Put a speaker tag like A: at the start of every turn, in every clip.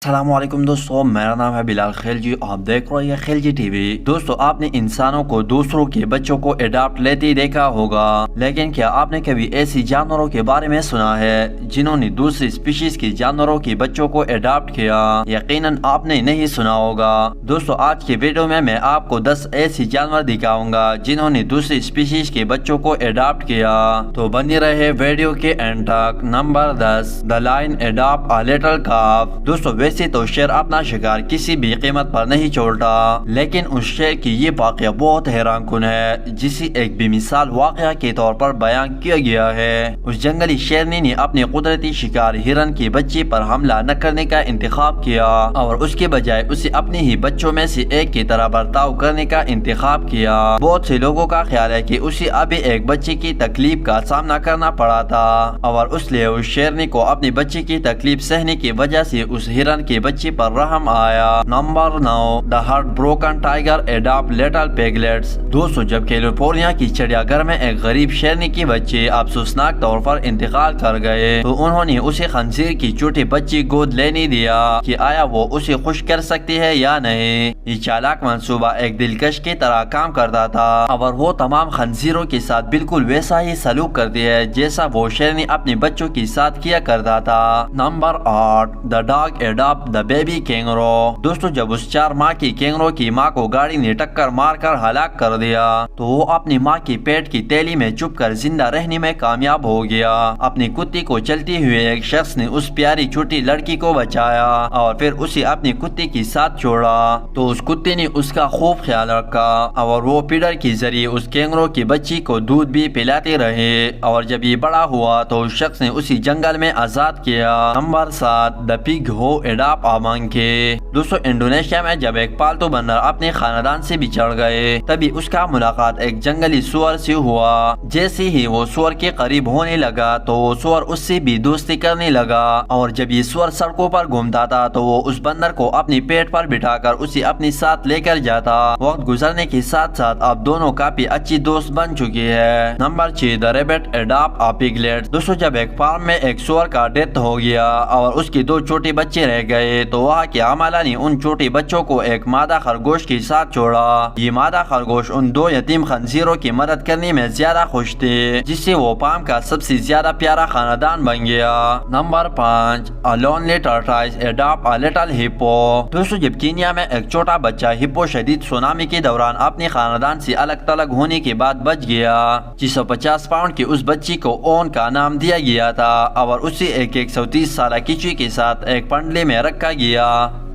A: السلام علیکم دوستو، میرا نام ہے بلال خلجی، آپ دیکھ رہے ہیں خلجی ٹی وی۔ دوستو، آپ نے انسانوں کو دوسروں کے بچوں کو اڈاپٹ لیتے دیکھا ہوگا، لیکن کیا آپ نے کبھی ایسی جانوروں کے بارے میں سنا ہے جنہوں نے دوسری اسپیشیز کے جانوروں کے بچوں کو اڈاپٹ کیا؟ یقیناً آپ نے نہیں سنا ہوگا۔ دوستو، آج کی ویڈیو میں آپ کو 10 ایسی جانور دکھاؤں گا جنہوں نے دوسری اسپیشیز کے بچوں کو اڈاپٹ کیا، تو بنے رہے ویڈیو کے اینڈ تک۔ Number 10، the lion adopt a little calf. دوستو، ویسے تو شیر اپنا شکار کسی بھی قیمت پر نہیں چھوڑتا، لیکن اس شیر کی یہ واقعہ بہت حیران کن ہے، جسے ایک بے مثال واقعہ کے طور پر بیان کیا گیا ہے۔ اس جنگلی شیرنی نے اپنے قدرتی شکار ہرن کے بچے پر حملہ نہ کرنے کا انتخاب کیا اور اس کے بجائے اسے اپنے ہی بچوں میں سے ایک کی طرح برتاؤ کرنے کا انتخاب کیا۔ بہت سے لوگوں کا خیال ہے کہ اسے ابھی ایک بچے کی تکلیف کا سامنا کرنا پڑا تھا اور اس لیے اس شیرنی کو اپنے بچے کی تکلیف سہنے کی وجہ سے اس ہرن کے بچے پر رحم آیا۔ Number 9، the heart broken tiger adopt little piglets. دوستو، جب کیلیفورنیا کی چڑیا گھر میں ایک غریب شیرنی کے بچے افسوسناک طور پر انتقال کر گئے تو انہوں نے اسے خنزیر کی چھوٹی بچی گود لینے دیا کہ آیا وہ اسے خوش کر سکتی ہے یا نہیں۔ یہ چالاک منصوبہ ایک دلکش کی طرح کام کرتا تھا اور وہ تمام خنزیروں کے ساتھ بالکل ویسا ہی سلوک کرتی ہے جیسا وہ شیرنی اپنے بچوں کے ساتھ کیا کرتا تھا۔ Number 8، the dog adopt the baby kangaroo. دوستو، جب اس 4 ماہ کی کینگرو کی ماں کو گاڑی نے ٹکر مار کر ہلاک کر دیا تو وہ اپنی ماں کی پیٹ کی تیلی میں چھپ کر زندہ رہنے میں کامیاب ہو گیا۔ اپنی کتی کو چلتے ہوئے ایک شخص نے اس پیاری چھوٹی لڑکی کو بچایا اور پھر اسے اپنی کتی کے ساتھ چھوڑا تو اس کتے نے اس کا خوب خیال رکھا اور وہ پیڈر کے ذریعے اس کینگرو کی بچی کو دودھ بھی پلاتے رہے اور جب یہ بڑا ہوا تو اس شخص نے اسے جنگل میں آزاد کیا۔ نمبر 7، دی پگ ہو اڈاپٹ اے منکی۔ دوستو، انڈونیشیا میں جب ایک پالتو بندر اپنے خاندان سے بچھڑ گئے تبھی اس کا ملاقات ایک جنگلی سور سے ہوا۔ جیسے ہی وہ سور کے قریب ہونے لگا تو وہ سور اس سے بھی دوستی کرنے لگا اور جب یہ سور سڑکوں پر گھومتا تھا تو وہ اس بندر کو اپنی پیٹ پر بٹھا کر اسے اپنے ساتھ لے کر جاتا۔ وقت گزرنے کے ساتھ ساتھ اب دونوں کافی اچھی دوست بن چکی ہے۔ نمبر 6، دی ریبٹ اڈاپٹ اے پگلیٹ۔ دوستو، جب ایک فارم میں ایک سور کا ڈیتھ ہو گیا اور اس کے 2 چھوٹے بچے رہ گئے تو وہاں کے عملہ نے ان چھوٹے بچوں کو ایک مادہ خرگوش کے ساتھ چھوڑا۔ یہ مادہ خرگوش ان 2 یتیم خنزیروں کی مدد کرنے میں زیادہ خوش تھے، جس سے وہ فارم کا سب سے زیادہ پیارا خاندان بن گیا۔ Number 5، a lonely tortoise adopt a little hippo. دوستو، جب کینیا میں ایک چھوٹا بچہ ہپو شدید سونامی کے دوران اپنے خاندان سے الگ تھلگ ہونے کے بعد بچ گیا، 650 پاؤنڈ کی اس بچی کو اون کا نام دیا گیا تھا اور اسے ایک 130 سالہ کچوی کے ساتھ ایک پنڈلے میں رکھا گیا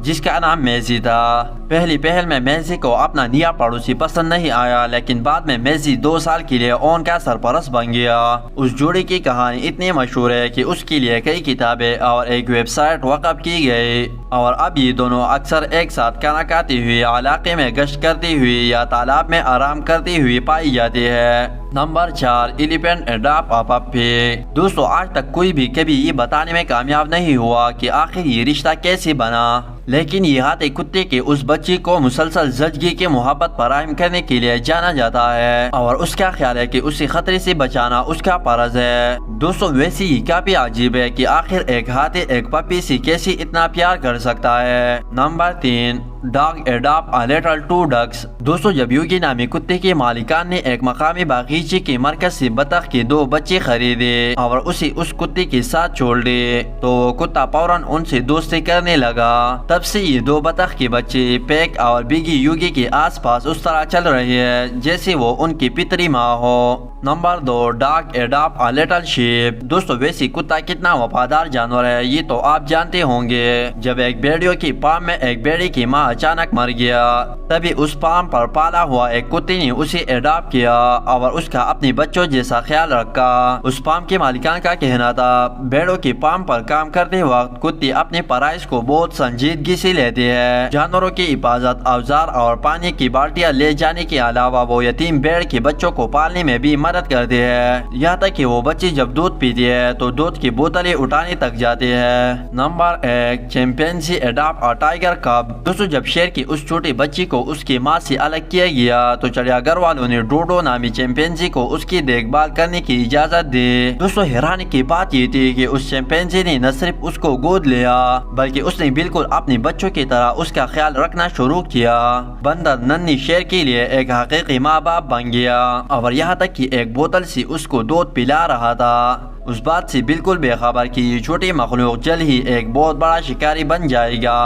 A: جس کا نام میزی تھا۔ پہلی پہل میں میزی کو اپنا نیا پڑوسی پسند نہیں آیا، لیکن بعد میں میزی 2 سال کے لیے اون کا سرپرست بن گیا۔ اس جوڑی کی کہانی اتنی مشہور ہے کہ اس کے لیے کئی کتابیں اور ایک ویب سائٹ وقف کی گئی اور اب یہ دونوں اکثر ایک ساتھ کھانا کھاتے ہوئے علاقے میں گشت کرتے ہوئے یا تالاب میں آرام کرتے ہوئے پائی جاتی ہے۔ نمبر 4، ایلیفینٹ اڈاپٹ اے پپی۔ دوستو، آج تک کوئی بھی کبھی یہ بتانے میں کامیاب نہیں ہوا کہ آخر یہ رشتہ کیسے بنا، لیکن یہ ہاتھی کتے کے اس بچے کو مسلسل زچگی کی محبت فراہم کرنے کے لیے جانا جاتا ہے اور اس کا خیال ہے کہ اسے خطرے سے بچانا اس کا فرض ہے۔ دوستو، ویسے یہ کافی عجیب ہے کہ آخر ایک ہاتھی ایک پپی سے کیسے اتنا پیار کر سکتا ہے۔ Number 3، dog adopt a little 2 ducks. دوستو، جب یوگی نامی کتے کے مالکان نے ایک مقامی باغیچے کے مرکز سے بطخ کے 2 بچے خریدے اور اسے اس کتے کے ساتھ چھوڑ دیے تو وہ کتا فوراً ان سے دوستی کرنے لگا۔ تب سے یہ 2 بطخ کے بچے پیک اور بیگی یوگی کے آس پاس اس طرح چل رہے ہیں جیسے وہ ان کی پتری ماں ہو۔ Number 2، dog adopt a little sheep. دوستو، ویسے کتا کتنا وفادار جانور ہے یہ تو آپ جانتے ہوں گے۔ جب ایک بھیڑیوں کی فارم میں ایک بھیڑی کی ماں اچانک مر گیا تبھی اس فارم پر پالا ہوا ایک کتے نے اسے اڈاپٹ کیا اور اس کا اپنے بچوں جیسا خیال رکھا۔ اس فارم کے مالکان کا کہنا تھا بھیڑوں کی فارم پر کام کرتے وقت کتے اپنے فرائض کو بہت سنجیدگی سے لیتے ہیں۔ جانوروں کی حفاظت، اوزار اور پانی کی بالٹیاں لے جانے کے علاوہ وہ یتیم بھیڑ کے بچوں کو پالنے میں بھی مدد حفاظت کرتی ہے، یہاں تک کہ وہ بچی جب دودھ پیتی ہے تو دودھ کی بوتلیں اٹھانے تک جاتی ہے۔ نمبر 1، چمپینزی اڈاپٹ اے ٹائیگر کب۔ دوستو جب شیر کی اس چھوٹی بچی کو اس کی ماں سے الگ کیا گیا تو چڑیا گھر والوں نے ڈوڈو نامی چمپینزی کو اس کی دیکھ بھال کرنے کی اجازت دی۔ دوستو حیرانی کی بات یہ تھی کہ اس چمپینزی نے نہ صرف اس کو گود لیا بلکہ اس نے بالکل اپنے بچوں کی طرح اس کا خیال رکھنا شروع کیا۔ بندر ننھی شیر کے لیے ایک حقیقی ماں باپ بن گیا اور یہاں تک کہ ایک بوتل سے اس کو دودھ پلا رہا تھا، اس بات سے بالکل بے خبر کہ یہ چھوٹی مخلوق جلد ہی ایک بہت بڑا شکاری بن جائے گا۔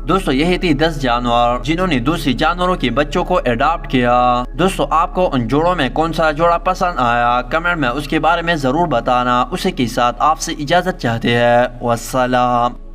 A: دوستو یہی تھی 10 جانور جنہوں نے دوسری جانوروں کے بچوں کو اڈاپٹ کیا۔ دوستو آپ کو ان جوڑوں میں کون سا جوڑا پسند آیا کمنٹ میں اس کے بارے میں ضرور بتانا۔ اسی کے ساتھ آپ سے اجازت چاہتے ہیں، والسلام۔